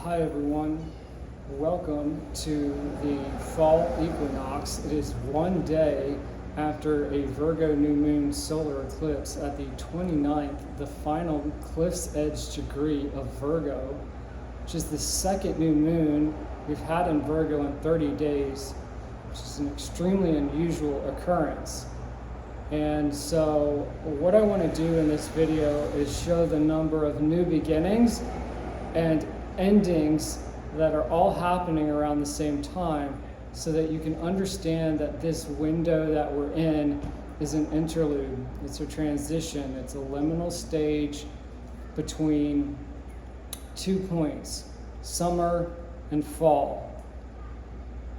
Hi everyone, welcome to the Fall Equinox. It is one day after a Virgo New Moon solar eclipse at the 29th, the final cliff's edge degree of Virgo, which is the second new moon we've had in Virgo in 30 days, which is an extremely unusual occurrence. And so what I want to do in this video is show the number of new beginnings and endings that are all happening around the same time, so that you can understand that this window that we're in is an interlude. It's a transition. It's a liminal stage between 2 points, summer and fall.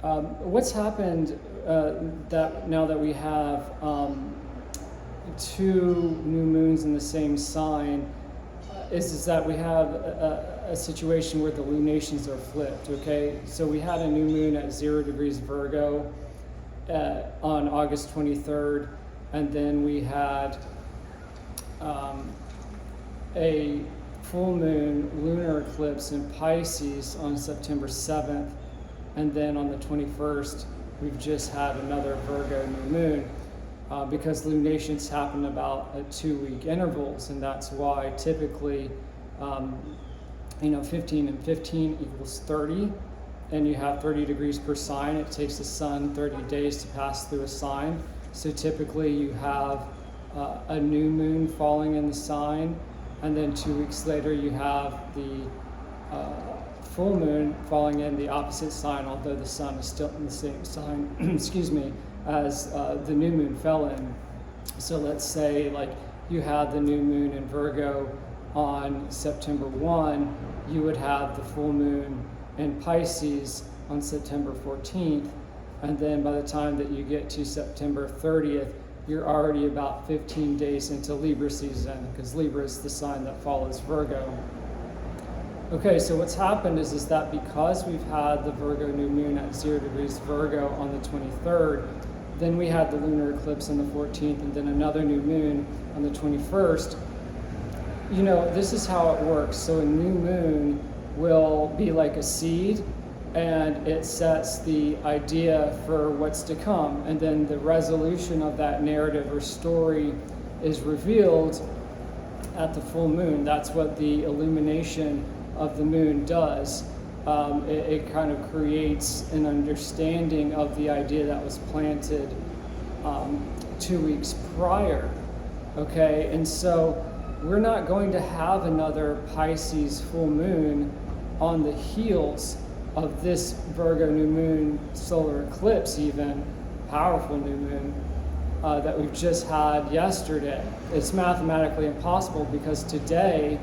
What's happened that now that we have two new moons in the same sign is that we have a situation where the lunations are flipped, okay? So we had a new moon at 0 degrees Virgo on August 23rd, and then we had a full moon lunar eclipse in Pisces on September 7th, and then on the 21st, we've just had another Virgo new moon. Because lunations happen about at 2-week intervals, and that's why typically 15 and 15 equals 30, and you have 30 degrees per sign. It takes the sun 30 days to pass through a sign, so typically you have a new moon falling in the sign, and then 2 weeks later you have the full moon falling in the opposite sign, although the sun is still in the same sign excuse me, as the new moon fell in. So let's say like you had the new moon in Virgo on September 1, you would have the full moon in Pisces on September 14th, and then by the time that you get to September 30th, you're already about 15 days into Libra season, because Libra is the sign that follows Virgo. Okay, so what's happened is that because we've had the Virgo new moon at 0 degrees Virgo on the 23rd, then we had the lunar eclipse on the 14th, and then another new moon on the 21st. You know, this is how it works. So a new moon will be like a seed, and it sets the idea for what's to come. And then the resolution of that narrative or story is revealed at the full moon. That's what the illumination of the moon does. It kind of creates an understanding of the idea that was planted 2 weeks prior, okay? And so we're not going to have another Pisces full moon on the heels of this Virgo new moon solar eclipse, even powerful new moon that we've just had yesterday. It's mathematically impossible, because today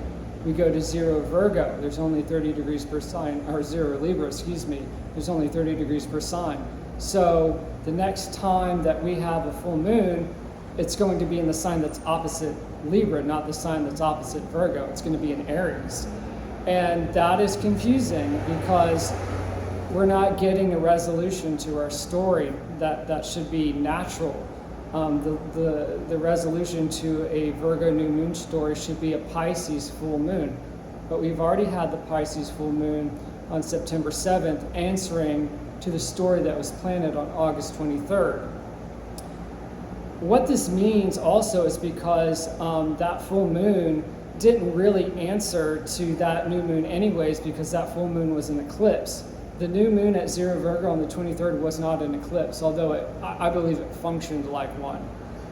we go to 0 Virgo. There's only 30 degrees per sign, or 0 Libra, excuse me. There's only 30 degrees per sign. So the next time that we have a full moon, it's going to be in the sign that's opposite Libra, not the sign that's opposite Virgo. It's going to be in Aries. And that is confusing, because we're not getting a resolution to our story that should be natural. The resolution to a Virgo new moon story should be a Pisces full moon. But we've already had the Pisces full moon on September 7th, answering to the story that was planted on August 23rd. What this means also is because that full moon didn't really answer to that new moon anyways, because that full moon was an eclipse. The new moon at 0 Virgo on the 23rd was not an eclipse, although I believe it functioned like one.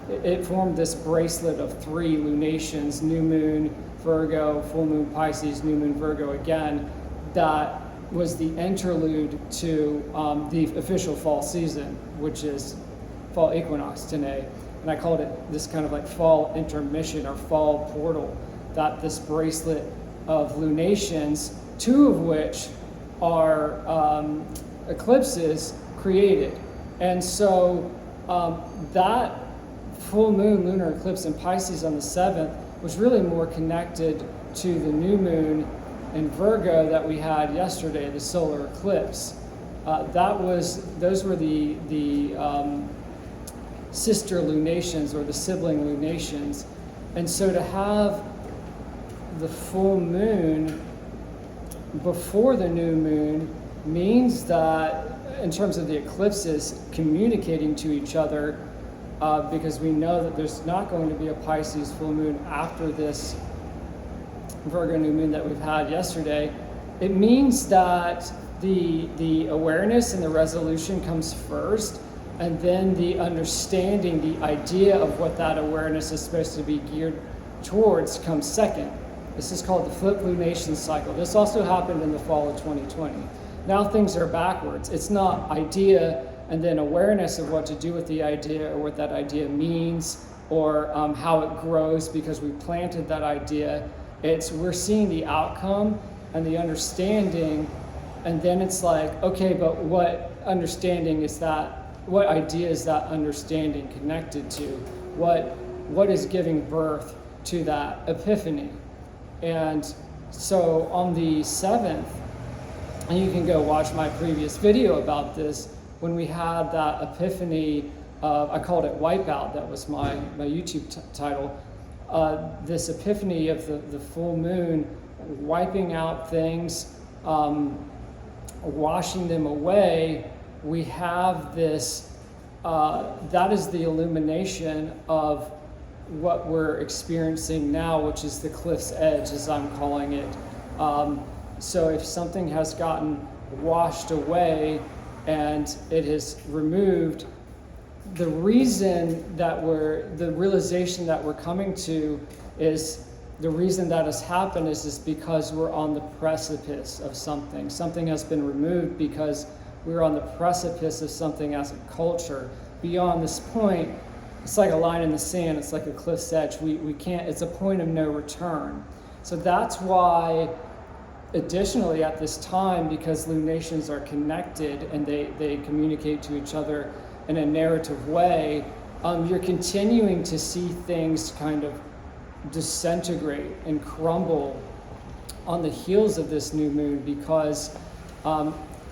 It formed this bracelet of 3 lunations: new moon, Virgo, full moon Pisces, new moon Virgo again. That was the interlude to the official fall season, which is Fall Equinox today. And I called it this kind of like fall intermission or fall portal, that this bracelet of lunations, 2 of which are eclipses, created. And so that full moon lunar eclipse in Pisces on the 7th was really more connected to the new moon in Virgo that we had yesterday, the solar eclipse. Those were the sister lunations, or the sibling lunations. And so to have the full moon before the new moon means that, in terms of the eclipses, communicating to each other, because we know that there's not going to be a Pisces full moon after this Virgo new moon that we've had yesterday. It means that the awareness and the resolution comes first, and then the understanding, the idea of what that awareness is supposed to be geared towards comes second. This is called the flip lunation cycle. This also happened in the fall of 2020. Now things are backwards. It's not idea and then awareness of what to do with the idea or what that idea means or how it grows because we planted that idea. It's we're seeing the outcome and the understanding, and then it's like, okay, but what understanding is that? What idea is that understanding connected to? What is giving birth to that epiphany? And so on the 7th, and you can go watch my previous video about this, when we had that epiphany, I called it Wipeout, that was my YouTube title, this epiphany of the full moon, wiping out things, washing them away, we have this, that is the illumination of what we're experiencing now, which is the cliff's edge, as I'm calling it. So if something has gotten washed away and it is removed, the reason that the realization that we're coming to is, the reason that has happened is because we're on the precipice of something. Something has been removed because we're on the precipice of something as a culture. Beyond this point, it's like a line in the sand, it's like a cliff's edge. We can't, it's a point of no return. So that's why, additionally at this time, because lunations are connected and they communicate to each other in a narrative way, you're continuing to see things kind of disintegrate and crumble on the heels of this new moon, because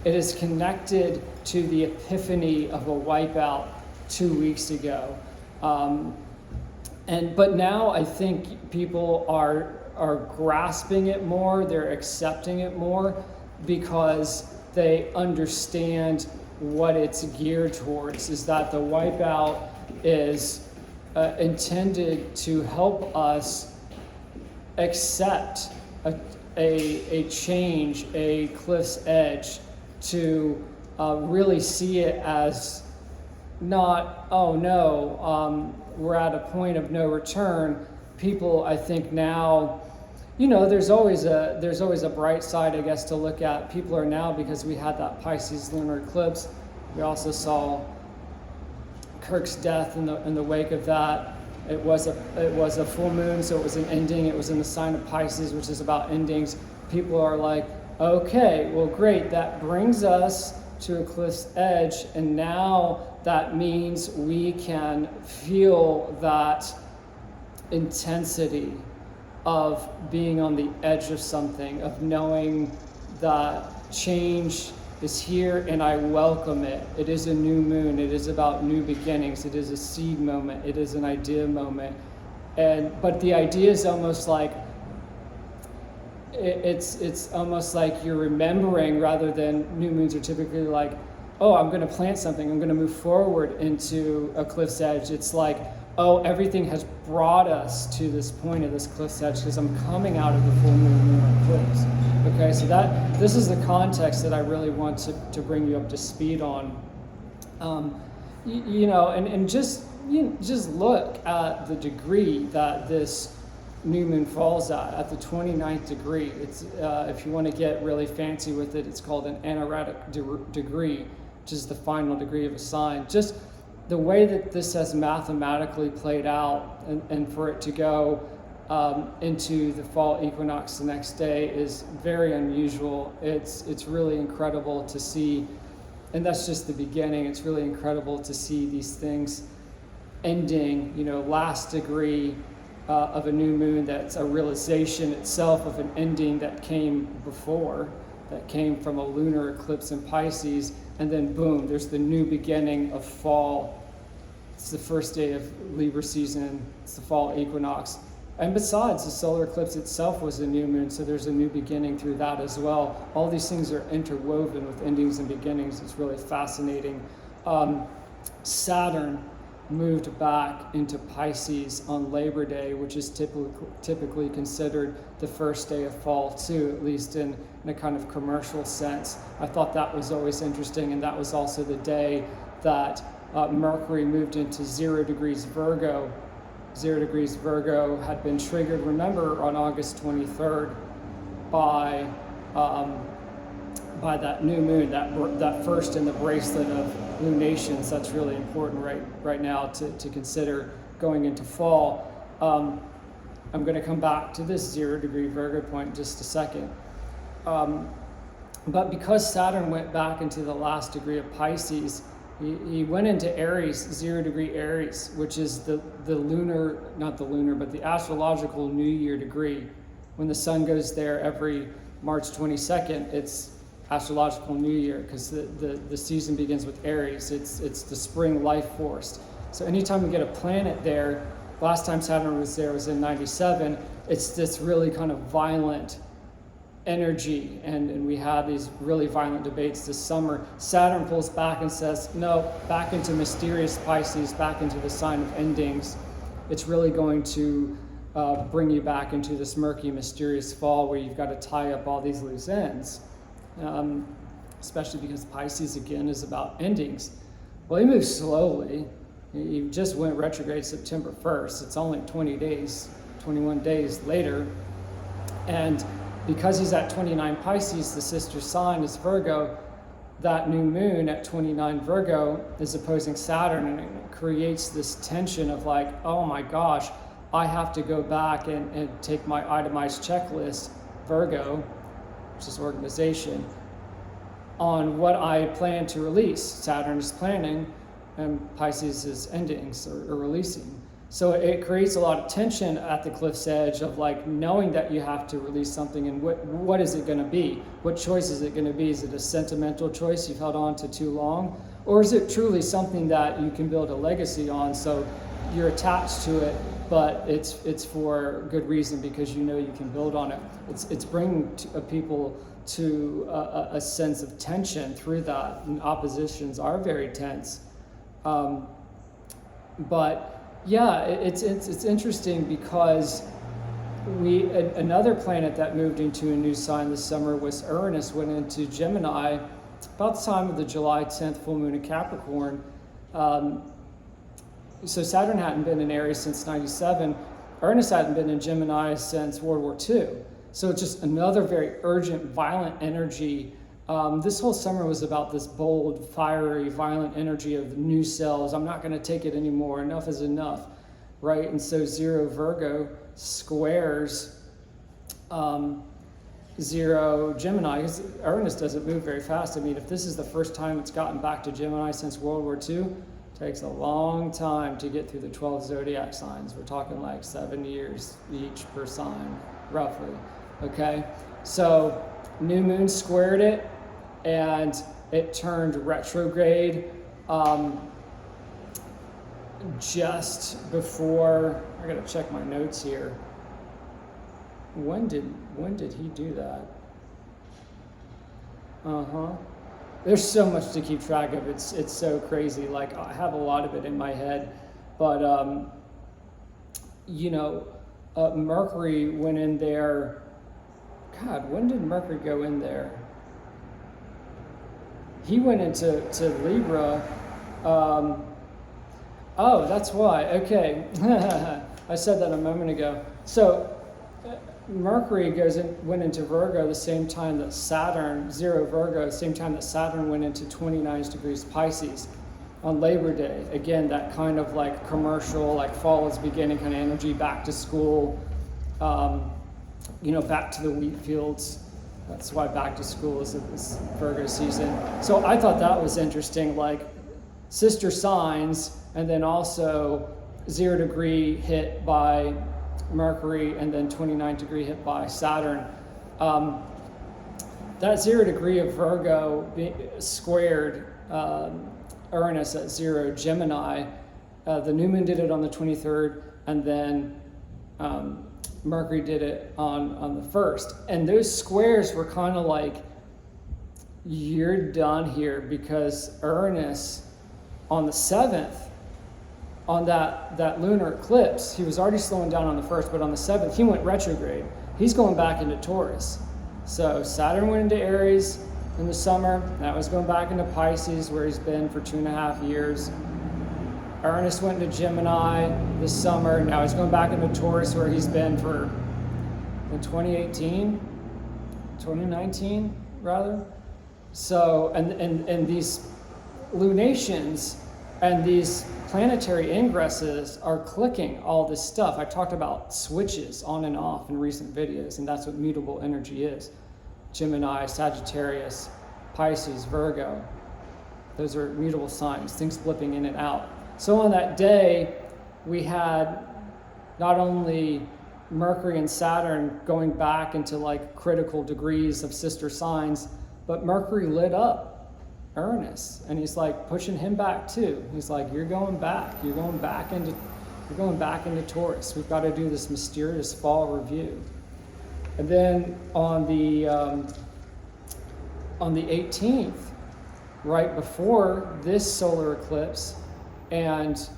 it is connected to the epiphany of a wipeout 2 weeks ago. But now I think people are grasping it more, they're accepting it more, because they understand what it's geared towards, is that the wipeout is intended to help us accept a change, a cliff's edge, to really see it as not, oh no, we're at a point of no return. People, I think now, there's always a bright side, I guess, to look at. People are now, because we had that Pisces lunar eclipse, we also saw Kirk's death in the wake of that. It was a full moon, so it was an ending. It was in the sign of Pisces, which is about endings. People are like, okay, well, great. That brings us to a cliff's edge, and now that means we can feel that intensity of being on the edge of something, of knowing that change is here and I welcome it. It is a new moon. It is about new beginnings. It is a seed moment. It is an idea moment. But the idea is almost like, it's almost like you're remembering, rather than new moons are typically like, oh, I'm going to plant something. I'm going to move forward into a cliff's edge. It's like, oh, everything has brought us to this point of this cliff's edge because I'm coming out of the full moon lunar eclipse. Okay, so this is the context that I really want to bring you up to speed on. And just look at the degree that this new moon falls at the 29th degree. It's if you want to get really fancy with it, it's called an anaretic degree, which is the final degree of a sign. Just the way that this has mathematically played out, and for it to go into the fall equinox the next day is very unusual. It's really incredible to see, and that's just the beginning. It's really incredible to see these things ending, last degree of a new moon that's a realization itself of an ending that came before, that came from a lunar eclipse in Pisces, and then boom, there's the new beginning of fall. It's the first day of Libra season, it's the fall equinox, And besides, the solar eclipse itself was a new moon, so there's a new beginning through that as well. All these things are interwoven with endings and beginnings. It's really fascinating. Saturn moved back into Pisces on Labor Day, which is typically considered the first day of fall too, at least in a kind of commercial sense. I thought that was always interesting, and that was also the day that Mercury moved into 0 degrees Virgo. 0 degrees Virgo had been triggered, remember, on August 23rd by that new moon, that first in the bracelet of lunations. That's really important right now to consider going into fall. I'm going to come back to this 0 degree Virgo point in just a second. But because Saturn went back into the last degree of Pisces, he went into Aries, 0 degree Aries, which is the astrological New Year degree. When the sun goes there every March 22nd, it's astrological New Year, because the season begins with Aries. It's the spring life force. So anytime we get a planet there, last time Saturn was there was in 97, it's this really kind of violent energy, and we had these really violent debates this summer. Saturn pulls back and says, no, back into mysterious Pisces, back into the sign of endings. It's really going to bring you back into this murky, mysterious fall where you've got to tie up all these loose ends, especially because Pisces, again, is about endings. Well, he moves slowly. He just went retrograde September 1st. It's only 21 days later. And because he's at 29 Pisces, the sister sign is Virgo, that new moon at 29 Virgo is opposing Saturn, and it creates this tension of like, oh my gosh, I have to go back and take my itemized checklist, Virgo, which is organization, on what I plan to release. Saturn is planning, and Pisces is endings or releasing. So it creates a lot of tension at the cliff's edge of like knowing that you have to release something, and what is it going to be? What choice is it going to be? Is it a sentimental choice you've held on to too long? Or is it truly something that you can build a legacy on, so you're attached to it, but it's for good reason because you know you can build on it? It's bringing people to a sense of tension through that, and oppositions are very tense. But yeah, it's interesting because another planet that moved into a new sign this summer was Uranus, went into Gemini about the time of the July 10th full moon in Capricorn. So Saturn hadn't been in Aries since 97. Uranus hadn't been in Gemini since World War II. So it's just another very urgent, violent energy. This whole summer was about this bold, fiery, violent energy of new cells. I'm not going to take it anymore. Enough is enough, right? And so 0 Virgo squares 0 Gemini, because Uranus doesn't move very fast. I mean, if this is the first time it's gotten back to Gemini since World War II, it takes a long time to get through the 12 zodiac signs. We're talking like 7 years each per sign, roughly, okay? So new moon squared it, and it turned retrograde just before. I gotta check my notes here. When did he do that? There's so much to keep track of. It's so crazy. Like, I have a lot of it in my head, but Mercury went in there. God, when did Mercury go in there? He went into Libra. Oh, that's why. Okay. I said that a moment ago. So Mercury went into Virgo the same time that Saturn, 0 Virgo, the same time that Saturn went into 29 degrees Pisces on Labor Day. Again, that kind of like commercial, like fall is beginning kind of energy, back to school, back to the wheat fields. That's why back to school is this Virgo season. So I thought that was interesting, like sister signs, and then also 0 degree hit by Mercury, and then 29 degree hit by Saturn. That 0 degree of Virgo squared Uranus at 0 Gemini. The new moon did it on the 23rd, and then Mercury did it on the 1st. And those squares were kind of like, you're done here, because Uranus on the 7th, on that lunar eclipse, he was already slowing down on the 1st, but on the 7th, he went retrograde. He's going back into Taurus. So Saturn went into Aries in the summer. That was going back into Pisces, where he's been for 2.5 years. Uranus went into Gemini this summer. Now he's going back into Taurus, where he's been for in 2019, rather. So, and these lunations and these planetary ingresses are clicking all this stuff. I talked about switches on and off in recent videos, and that's what mutable energy is. Gemini, Sagittarius, Pisces, Virgo. Those are mutable signs, things flipping in and out. So on that day, we had not only Mercury and Saturn going back into like critical degrees of sister signs, but Mercury lit up Uranus, and he's like pushing him back too. He's like, you're going back into Taurus. We've got to do this mysterious fall review. And then on the 18th, right before this solar eclipse and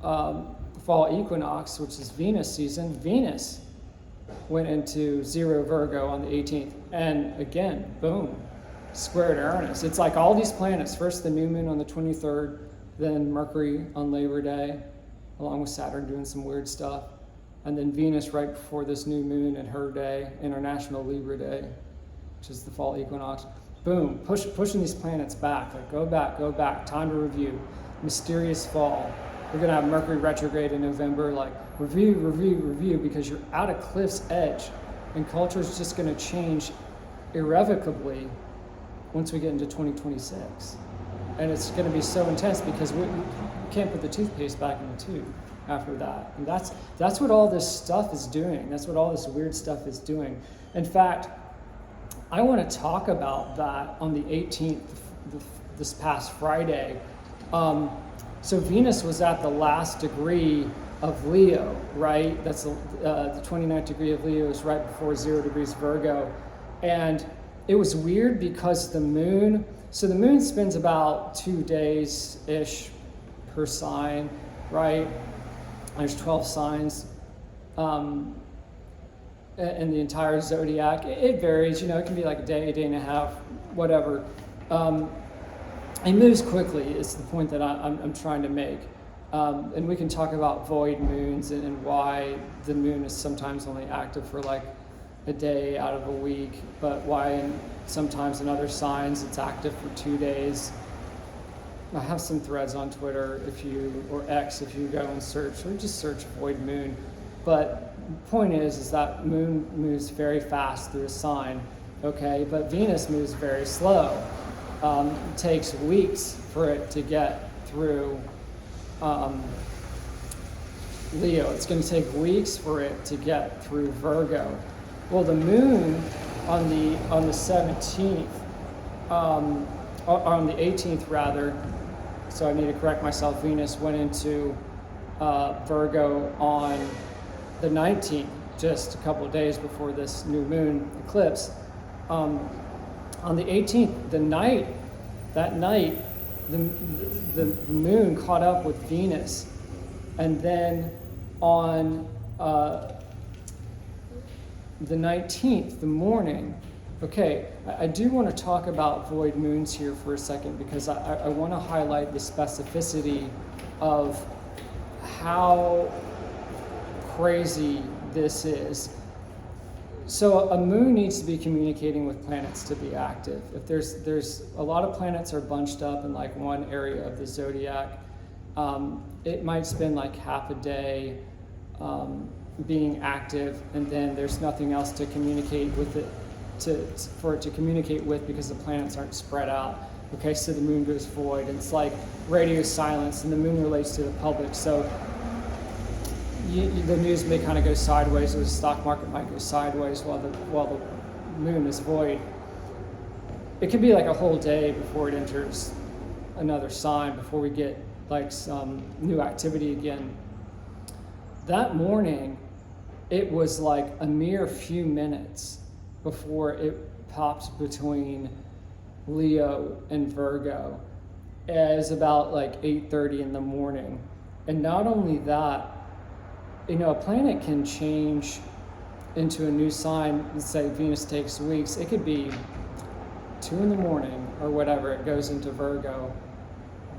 fall equinox, which is Venus season, Venus went into 0 Virgo on the 18th, and again, boom, squared Uranus. It's like all these planets, first the new moon on the 23rd, then Mercury on Labor Day, along with Saturn doing some weird stuff, and then Venus right before this new moon and her day, International Libra Day, which is the fall equinox. Boom, pushing these planets back, like go back, time to review. Mysterious fall. We're gonna have Mercury retrograde in November, like review, because you're at a cliff's edge, and culture is just gonna change irrevocably once we get into 2026. And it's gonna be so intense because we can't put the toothpaste back in the tube after that. And that's what all this stuff is doing. That's what all this weird stuff is doing. In fact, I want to talk about that on the 18th, this past Friday. So Venus was at the last degree of Leo, right? That's the 29th degree of Leo is right before 0 degrees Virgo. And it was weird because the moon spends about 2 days-ish per sign, right? There's 12 signs in the entire zodiac. It varies, it can be like a day and a half, whatever. It moves quickly is the point that I'm trying to make. And we can talk about void moons and why the moon is sometimes only active for like a day out of a week, but why sometimes in other signs it's active for 2 days. I have some threads on Twitter or X if you go and search, or just search void moon. But the point is that moon moves very fast through a sign, okay? But Venus moves very slow. It takes weeks for it to get through Leo. It's going to take weeks for it to get through Virgo. Well, the moon on the 17th, on the 18th rather, so I need to correct myself, Venus went into Virgo on the 19th, just a couple of days before this new moon eclipse. On the 18th, the night, the moon caught up with Venus. And then on the 19th, the morning, okay, I do want to talk about void moons here for a second because I want to highlight the specificity of how crazy this is. So a moon needs to be communicating with planets to be active. If there's a lot of planets are bunched up in like one area of the zodiac, it might spend like half a day being active, and then there's nothing else to communicate with it for it to communicate with because the planets aren't spread out. Okay, so the moon goes void, and it's like radio silence, and the moon relates to the public. So the news may kind of go sideways, or the stock market might go sideways while the moon is void. It could be like a whole day before it enters another sign, before we get like some new activity again. That morning, it was like a mere few minutes before it popped between Leo and Virgo. It's about like 8:30 in the morning. And not only that, a planet can change into a new sign. Let's say Venus takes weeks. It could be 2 in the morning or whatever, it goes into Virgo.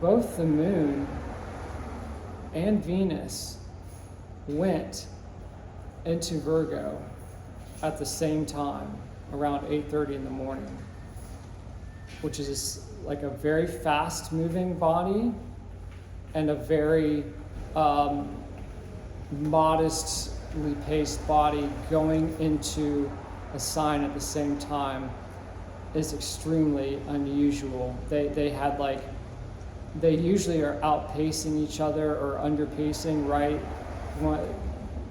Both the moon and Venus went into Virgo at the same time, around 8:30 in the morning, which is like a very fast moving body and a very modestly paced body going into a sign at the same time is extremely unusual. They had like, they usually are outpacing each other or underpacing, right?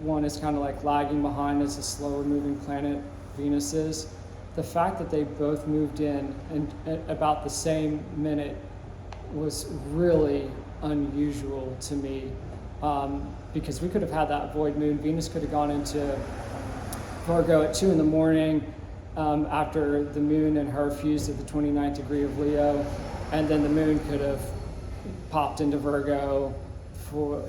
One is kind of like lagging behind as a slower moving planet, Venus is. The fact that they both moved in and at about the same minute was really unusual to me, because we could have had that void moon. Venus could have gone into Virgo at 2 in the morning after the moon and her fused at the 29th degree of Leo, and then the moon could have popped into Virgo for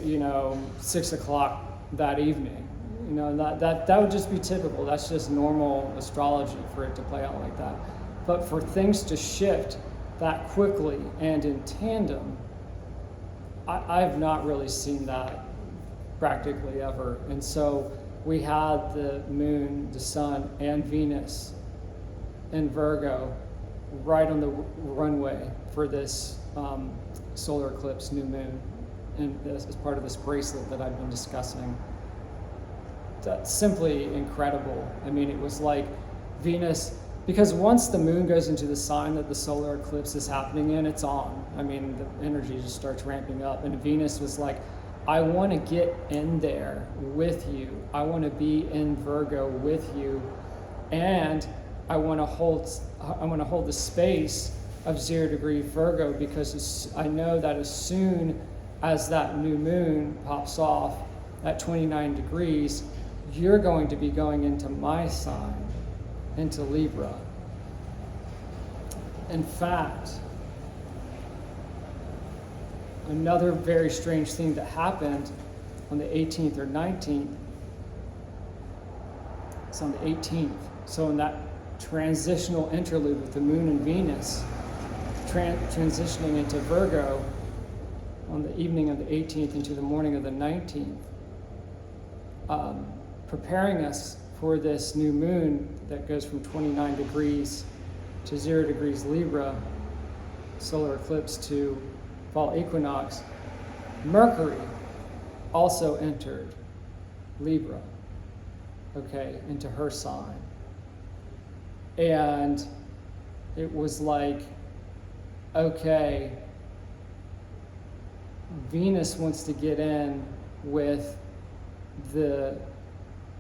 6 o'clock that evening. That would just be typical. That's just normal astrology for it to play out like that. But for things to shift that quickly and in tandem, I've not really seen that practically ever. And so we had the moon, the sun, and Venus in Virgo right on the runway for this solar eclipse new moon, and this is part of this bracelet that I've been discussing. That's simply incredible. I mean, it was like Venus, because once the moon goes into the sign that the solar eclipse is happening in, it's on. I mean, the energy just starts ramping up, and Venus was like, I want to get in there with you. I want to be in Virgo with you, and I want to hold the space of 0 degree Virgo, because I know that as soon as that new moon pops off at 29 degrees, you're going to be going into my sign, into Libra. In fact, another very strange thing that happened on the 18th or 19th, it's on the 18th. So in that transitional interlude with the moon and Venus transitioning into Virgo on the evening of the 18th into the morning of the 19th, preparing us for this new moon that goes from 29 degrees to 0 degrees Libra, solar eclipse, to fall equinox. Mercury also entered Libra, okay, into her sign. And it was like, okay, Venus wants to get in with the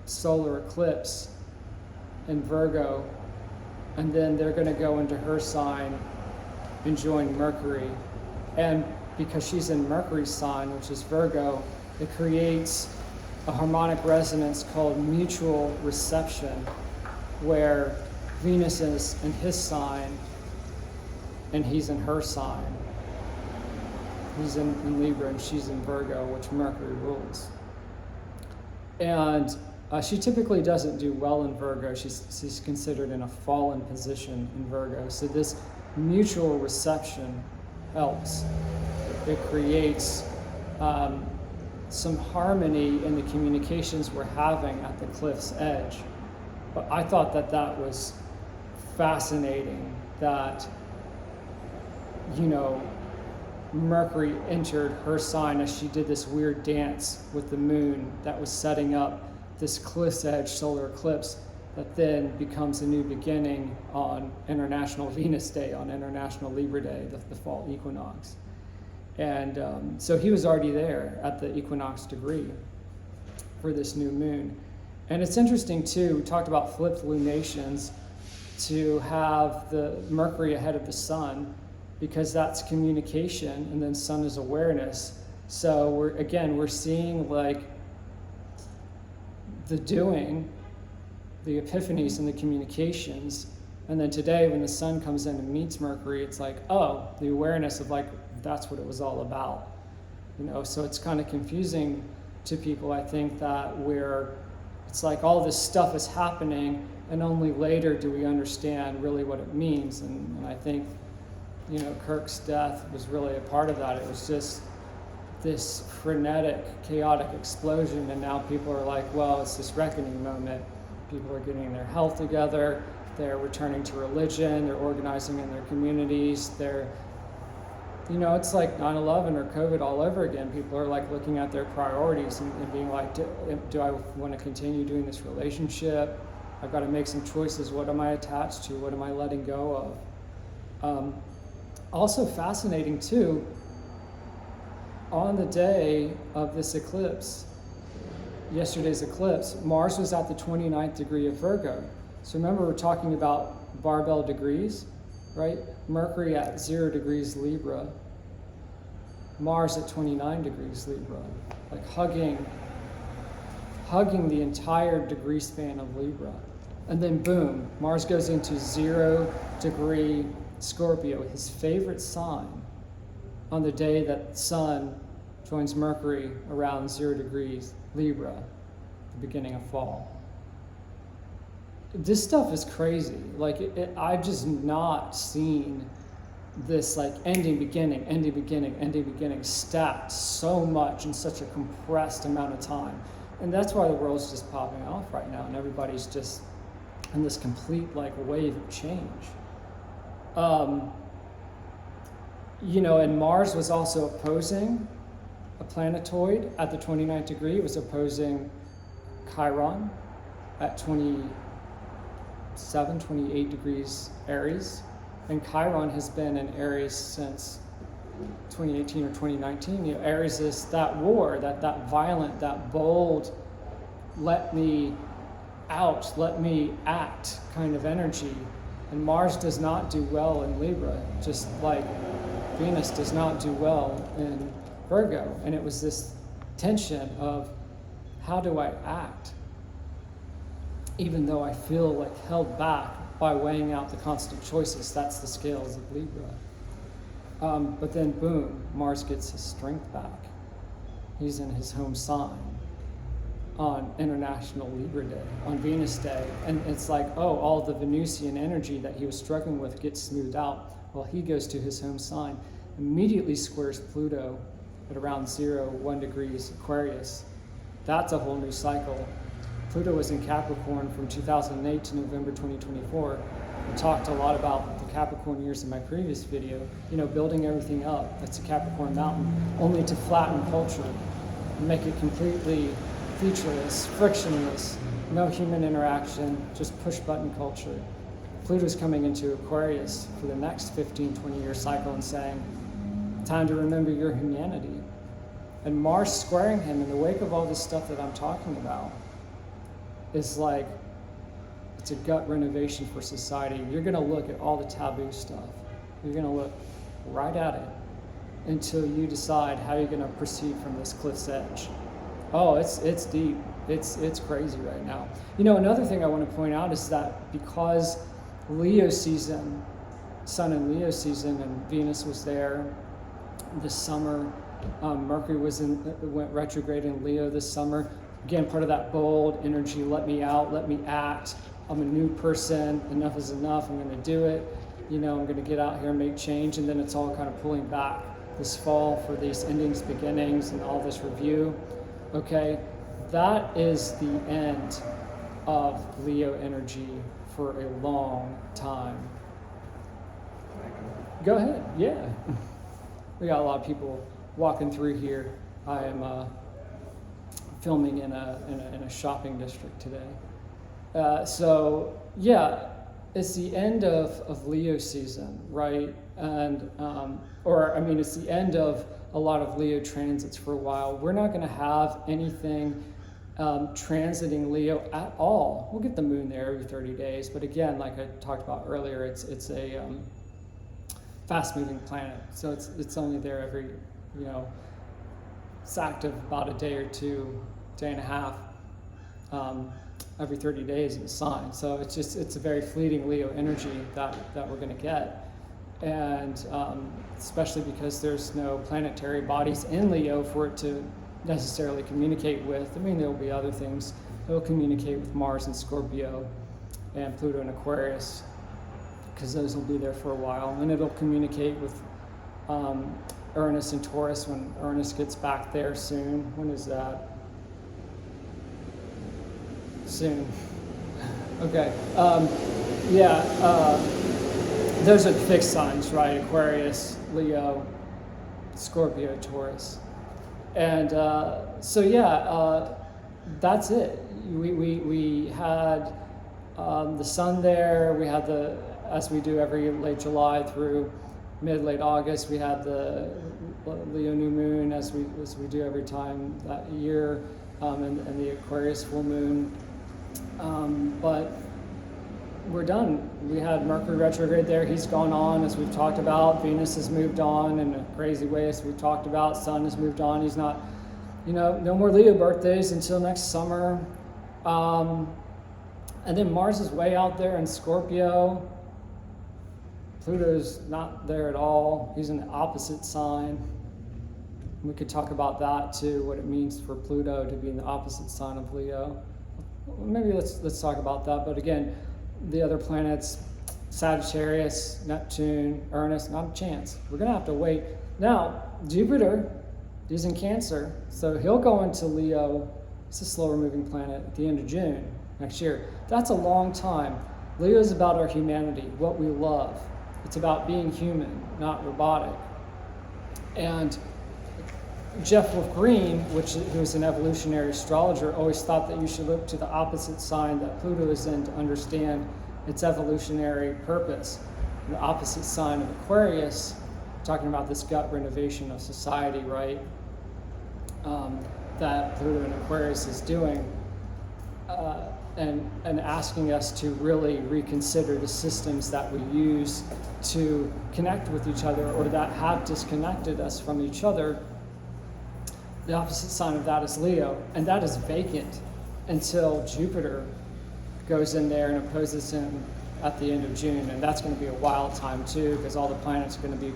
solar eclipse in Virgo, and then they're going to go into her sign and join Mercury. And because she's in Mercury's sign, which is Virgo, it creates a harmonic resonance called mutual reception, where Venus is in his sign and he's in her sign. He's in Libra and she's in Virgo, which Mercury rules. And she typically doesn't do well in Virgo. She's considered in a fallen position in Virgo. So this mutual reception helps. It creates some harmony in the communications we're having at the cliff's edge. But I thought that was fascinating that, Mercury entered her sign as she did this weird dance with the moon that was setting up this cliff's edge solar eclipse that then becomes a new beginning on International Venus Day, on International Libra Day, the fall equinox. And so he was already there at the equinox degree for this new moon. And it's interesting too, we talked about flipped lunations, to have the Mercury ahead of the sun, because that's communication, and then sun is awareness. So we're seeing like the doing, the epiphanies and the communications. And then today when the sun comes in and meets Mercury, it's like, oh, the awareness of like, that's what it was all about. So it's kind of confusing to people, I think, that it's like all this stuff is happening and only later do we understand really what it means. And I think, Kirk's death was really a part of that. It was just this frenetic, chaotic explosion, and now people are like, well, it's this reckoning moment. People are getting their health together, they're returning to religion, they're organizing in their communities, it's like 9/11 or COVID all over again. People are like looking at their priorities and being like, do I want to continue doing this relationship? I've got to make some choices. What am I attached to? What am I letting go of? Also fascinating too, on the day of this eclipse, yesterday's eclipse, Mars was at the 29th degree of Virgo. So remember, we're talking about barbell degrees, right? Mercury at 0 degrees Libra, Mars at 29 degrees Libra, like hugging the entire degree span of Libra. And then boom, Mars goes into 0 degree Scorpio, his favorite sign, on the day that Sun joins Mercury around 0 degrees Libra, the beginning of fall. This stuff is crazy. Like, I've just not seen this like ending, beginning, stacked so much in such a compressed amount of time. And that's why the world's just popping off right now, and everybody's just in this complete like wave of change. And Mars was also opposing a planetoid at the 29th degree. It was opposing Chiron at 28 degrees Aries. And Chiron has been in Aries since 2018 or 2019. Aries is that war, that violent, that bold, let me out, let me act kind of energy. And Mars does not do well in Libra, just like Venus does not do well in Virgo. And it was this tension of, how do I act? Even though I feel like held back by weighing out the constant choices. That's the scales of Libra. But then boom, Mars gets his strength back. He's in his home sign on International Libra Day, on Venus Day. And it's like, oh, all the Venusian energy that he was struggling with gets smoothed out. Well, he goes to his home sign, immediately squares Pluto at around 1 degrees Aquarius. That's a whole new cycle. Pluto was in Capricorn from 2008 to November 2024. I talked a lot about the Capricorn years in my previous video, building everything up. That's a Capricorn mountain, only to flatten culture and make it completely featureless, frictionless, no human interaction, just push button culture. Pluto's coming into Aquarius for the next 15-20 year cycle and saying, time to remember your humanity. And Mars squaring him in the wake of all this stuff that I'm talking about is like, it's a gut renovation for society. You're gonna look at all the taboo stuff. You're gonna look right at it until you decide how you're gonna proceed from this cliff's edge. Oh, it's deep. It's crazy right now. Another thing I want to point out is that because Leo season, Sun in Leo season, and Venus was there this summer, Mercury went retrograde in Leo this summer. Again, part of that bold energy, let me out, let me act. I'm a new person, enough is enough, I'm gonna do it. I'm gonna get out here and make change, and then it's all kind of pulling back this fall for these endings, beginnings, and all this review. Okay, that is the end of Leo energy for a long time. Go ahead, yeah. We got a lot of people walking through here. I am filming in a shopping district today. So yeah, it's the end of Leo season, right? And it's the end of a lot of Leo transits for a while. We're not going to have anything transiting Leo at all. We'll get the moon there every 30 days, but again, like I talked about earlier, it's a fast-moving planet, so it's only there every, it's active about a day or two, day and a half. every 30 days in the sign. So it's a very fleeting Leo energy that we're going to get. And especially because there's no planetary bodies in Leo for it to necessarily communicate with. I mean, there'll be other things. It'll communicate with Mars and Scorpio and Pluto and Aquarius, because those will be there for a while. And it'll communicate with Uranus and Taurus when Uranus gets back there soon. When is that? Soon. Okay. Those are the fixed signs, right? Aquarius, Leo, Scorpio, Taurus. And that's it. We had the sun there. We had as we do every late July through mid-late August, we had the Leo New Moon as we do every time that year, and the Aquarius full moon. But we're done. We had Mercury retrograde there. He's gone on, as we've talked about. Venus has moved on in a crazy way, as we've talked about. Sun has moved on. He's not, no more Leo birthdays until next summer. And then Mars is way out there in Scorpio. Pluto's not there at all. He's in the opposite sign. We could talk about that too, what it means for Pluto to be in the opposite sign of Leo. Maybe let's talk about that. But again, the other planets, Sagittarius, Neptune, Uranus, not a chance. We're going to have to wait. Now, Jupiter, he's in Cancer, so he'll go into Leo. It's a slower moving planet at the end of June next year. That's a long time. Leo is about our humanity, what we love. It's about being human, not robotic. And Jeff Wolf Green, who was an evolutionary astrologer, always thought that you should look to the opposite sign that Pluto is in to understand its evolutionary purpose. The opposite sign of Aquarius, talking about this gut renovation of society, right? That Pluto and Aquarius is doing, and asking us to really reconsider the systems that we use to connect with each other, or that have disconnected us from each other. The opposite sign of that is Leo, and that is vacant until Jupiter goes in there and opposes him at the end of June. And that's going to be a wild time too, because all the planets are going to be,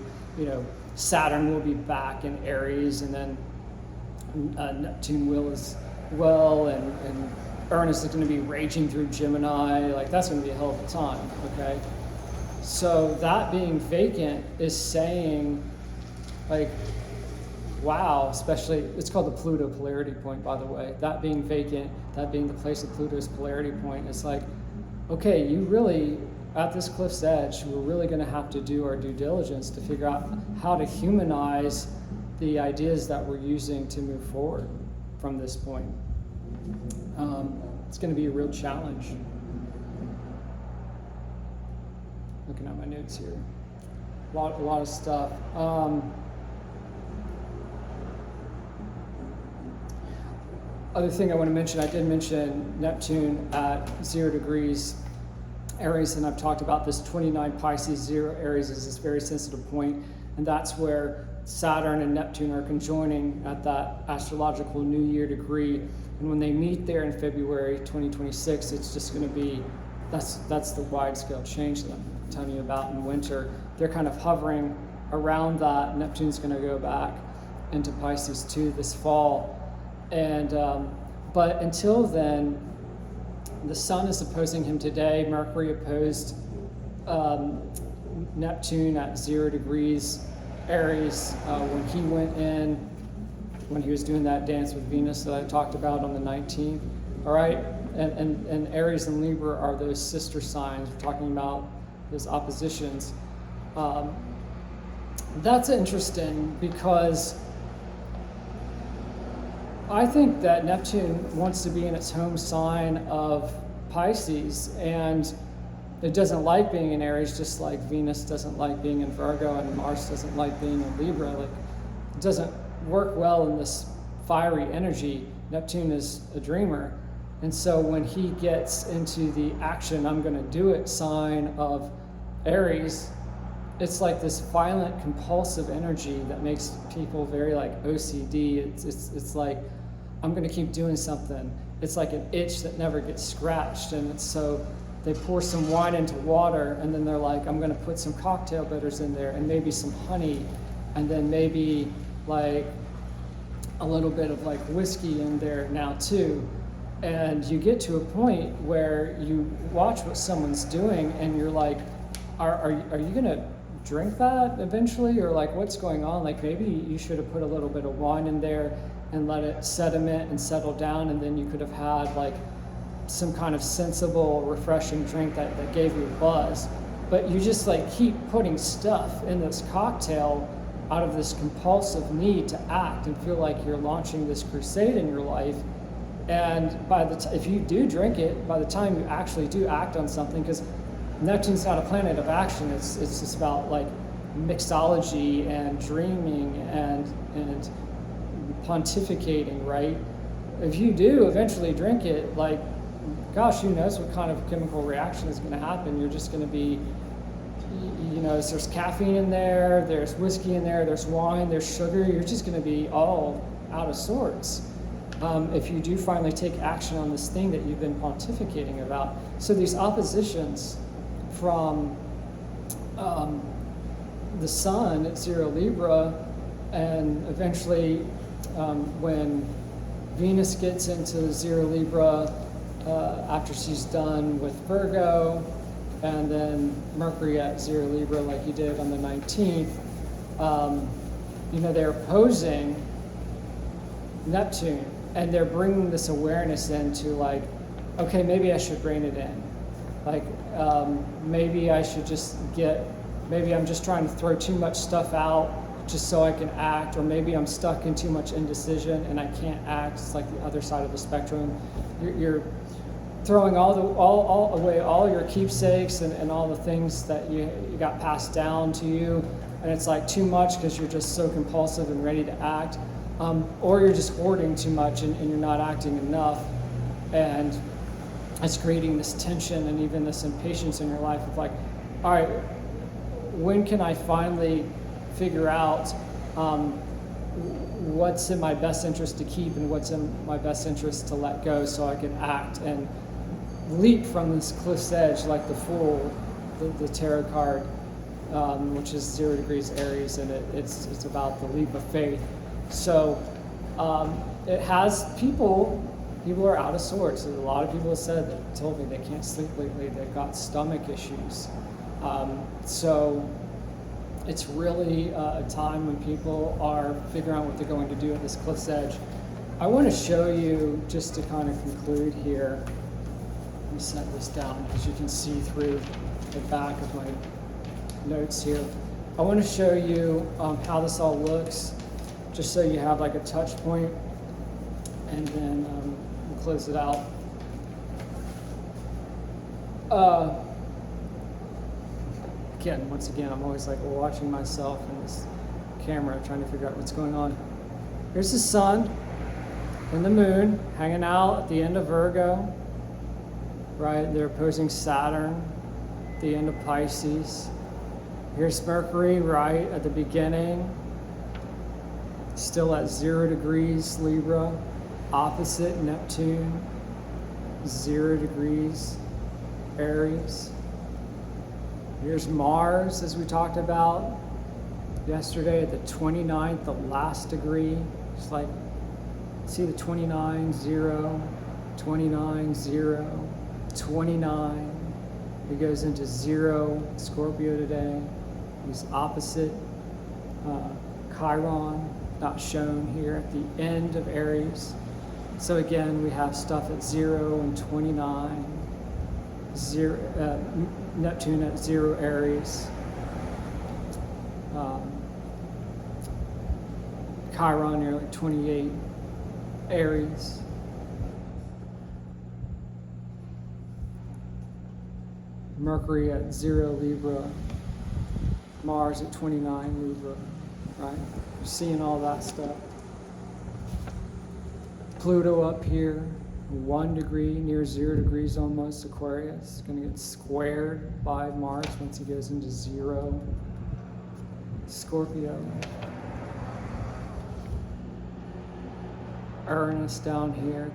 Saturn will be back in Aries, and then Neptune will as well, and Uranus is going to be raging through Gemini. Like, that's going to be a hell of a time, okay? So that being vacant is saying, like, wow, especially, it's called the Pluto polarity point, by the way. That being vacant, that being the place of Pluto's polarity point, it's like, okay, you really, at this cliff's edge, we're really going to have to do our due diligence to figure out how to humanize the ideas that we're using to move forward from this point. It's going to be a real challenge. Looking at my notes here. A lot of stuff. Other thing I want to mention, I did mention Neptune at 0 degrees Aries, and I've talked about this 29 Pisces, 0 Aries is this very sensitive point, and that's where Saturn and Neptune are conjoining at that astrological New Year degree. And when they meet there in February 2026, it's just going to be, that's the wide scale change that I'm telling you about in winter. They're kind of hovering around that. Neptune's going to go back into Pisces too this fall. And but until then, the sun is opposing him today. Mercury opposed Neptune at 0 degrees Aries when he went in, when he was doing that dance with Venus that I talked about on the 19th. All right, and Aries and Libra are those sister signs. We're talking about those oppositions. That's interesting because I think that Neptune wants to be in its home sign of Pisces, and it doesn't like being in Aries, just like Venus doesn't like being in Virgo and Mars doesn't like being in Libra. Like, it doesn't work well in this fiery energy. Neptune is a dreamer. And so when he gets into the action, I'm going to do it sign of Aries, it's like this violent, compulsive energy that makes people very like OCD. It's like, I'm going to keep doing something. It's like an itch that never gets scratched. And it's so they pour some wine into water, and then they're like, I'm going to put some cocktail bitters in there and maybe some honey, and then maybe like a little bit of like whiskey in there now too. And you get to a point where you watch what someone's doing and you're like, are you going to drink that eventually? Or like, what's going on? Like, maybe you should have put a little bit of wine in there and let it sediment and settle down, and then you could have had like some kind of sensible, refreshing drink that gave you a buzz. But you just like keep putting stuff in this cocktail out of this compulsive need to act and feel like you're launching this crusade in your life. And if you do drink it, by the time you actually do act on something, because Neptune's not a planet of action, it's just about like mixology and dreaming and pontificating, right? If you do eventually drink it, like, gosh, who knows what kind of chemical reaction is going to happen. You're just going to be, there's caffeine in there, there's whiskey in there, there's wine, there's sugar. You're just going to be all out of sorts if you do finally take action on this thing that you've been pontificating about. So these oppositions from the sun at 0 Libra, and eventually when Venus gets into 0 Libra after she's done with Virgo, and then Mercury at 0 Libra like you did on the 19th, they're opposing Neptune, and they're bringing this awareness into like, okay, maybe I should rein it in. Like, maybe I should maybe I'm just trying to throw too much stuff out just so I can act, or maybe I'm stuck in too much indecision and I can't act. It's like the other side of the spectrum. You're throwing away all your keepsakes and all the things that you got passed down to you, and it's like too much because you're just so compulsive and ready to act, or you're just hoarding too much and you're not acting enough, and it's creating this tension and even this impatience in your life of like, all right, when can I finally figure out what's in my best interest to keep and what's in my best interest to let go, so I can act and leap from this cliff's edge like the Fool, the tarot card, which is 0 degrees Aries, and it's about the leap of faith. So it has people are out of sorts. A lot of people have told me they can't sleep lately. They've got stomach issues. So it's really a time when people are figuring out what they're going to do at this cliff's edge. I want to show you, just to kind of conclude here, let me set this down because you can see through the back of my notes here. I want to show you how this all looks, just so you have like a touch point, and then we'll close it out. Once again, I'm always like watching myself in this camera, trying to figure out what's going on. Here's the sun and the moon hanging out at the end of Virgo, right? They're opposing Saturn at the end of Pisces. Here's Mercury right at the beginning, still at 0 degrees Libra, opposite Neptune, 0 degrees Aries. Here's Mars, as we talked about yesterday, at the 29th, the last degree. It's like, see the 29, 0, 29, 0, 29. It goes into 0 Scorpio today. He's opposite Chiron, not shown here, at the end of Aries. So again, we have stuff at 0 and 29. Neptune at 0 Aries, Chiron near like 28 Aries, Mercury at 0 Libra, Mars at 29 Libra, right? You're seeing all that stuff. Pluto up here, 1 degree, near 0 degrees almost, Aquarius. It's going to get squared by Mars once he goes into 0 Scorpio. Uranus down here,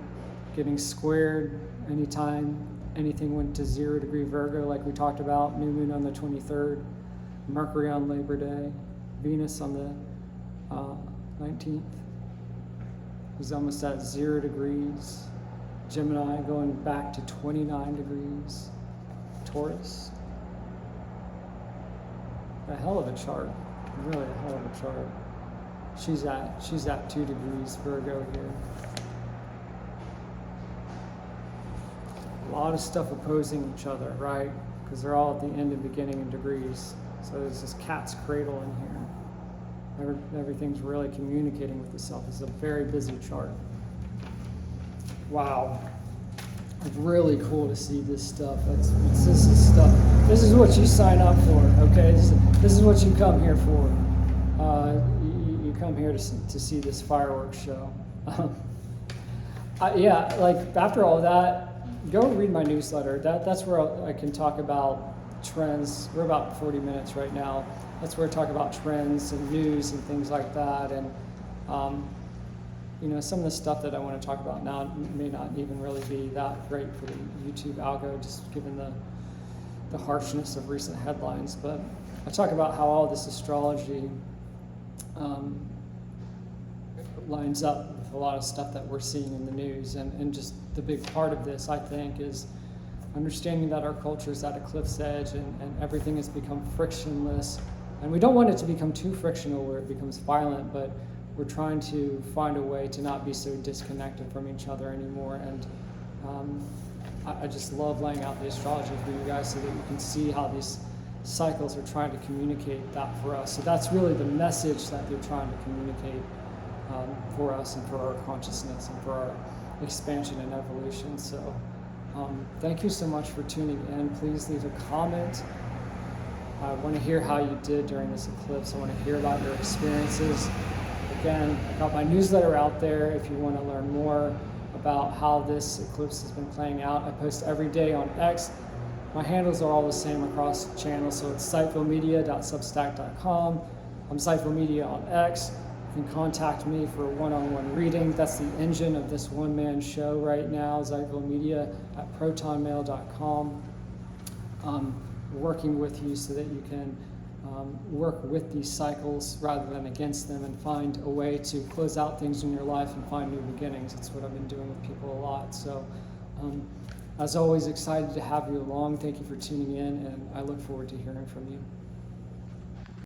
getting squared anytime anything went to 0 degree Virgo, like we talked about. New moon on the 23rd, Mercury on Labor Day, Venus on the 19th is almost at 0 degrees. Gemini going back to 29 degrees. Taurus. A hell of a chart. Really a hell of a chart. She's at 2 degrees Virgo here. A lot of stuff opposing each other, right? Because they're all at the end and beginning in degrees. So there's this cat's cradle in here. Everything's really communicating with itself. It's a very busy chart. Wow. It's really cool to see this stuff. This is stuff. This is what you sign up for, okay? This is what you come here for. You come here to see this fireworks show. Yeah, like after all that, go read my newsletter. That's where I can talk about trends. We're about 40 minutes right now. That's where I talk about trends and news and things like that. And some of the stuff that I want to talk about now may not even really be that great for the YouTube algo, just given the harshness of recent headlines. But I talk about how all this astrology lines up with a lot of stuff that we're seeing in the news. And just the big part of this, I think, is understanding that our culture is at a cliff's edge and everything has become frictionless. And we don't want it to become too frictional where it becomes violent, but we're trying to find a way to not be so disconnected from each other anymore. And I just love laying out the astrology for you guys so that you can see how these cycles are trying to communicate that for us. So that's really the message that they're trying to communicate for us and for our consciousness and for our expansion and evolution. So thank you so much for tuning in. Please leave a comment. I want to hear how you did during this eclipse. I want to hear about your experiences. Again, I got my newsletter out there if you want to learn more about how this eclipse has been playing out. I post every day on X. My handles are all the same across the channel, so it's sitevilmedia.substack.com. I'm Sitevilmedia on X. You can contact me for a one-on-one reading. That's the engine of this one-man show right now, Sitevilmedia at protonmail.com. Working with you so that you can work with these cycles rather than against them and find a way to close out things in your life and find new beginnings. It's what I've been doing with people a lot. So as always, excited to have you along. Thank you for tuning in, and I look forward to hearing from you.